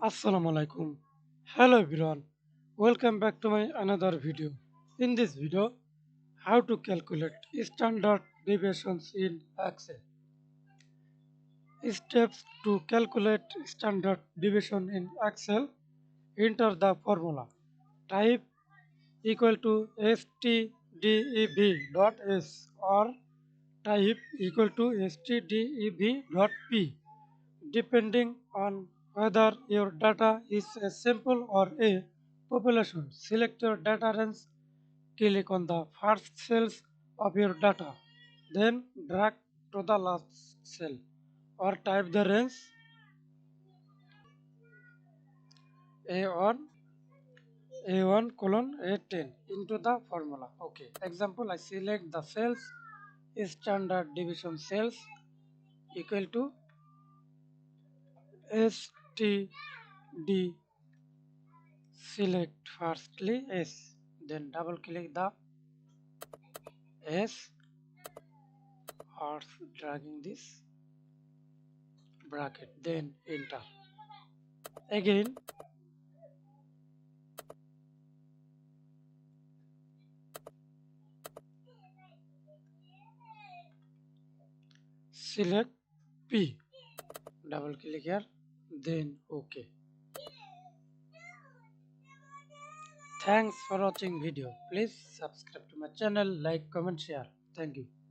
Assalamu alaikum. Hello everyone. Welcome back to my another video. In this video, how to calculate standard deviations in Excel. Steps to calculate standard deviation in Excel. Enter the formula. Type equal to stdev.s or type equal to stdev.p depending on whether your data is a sample or a population. Select your data range, click on the first cells of your data, then drag to the last cell or type the range A1 A1 colon A10 into the formula. Okay, example I select the cells standard deviation cells equal to STD. Select firstly S, then double click the S or dragging this bracket, then enter. Again select P, double click here, then OK. Thanks for watching video. Please subscribe to my channel, like, comment, share. Thank you.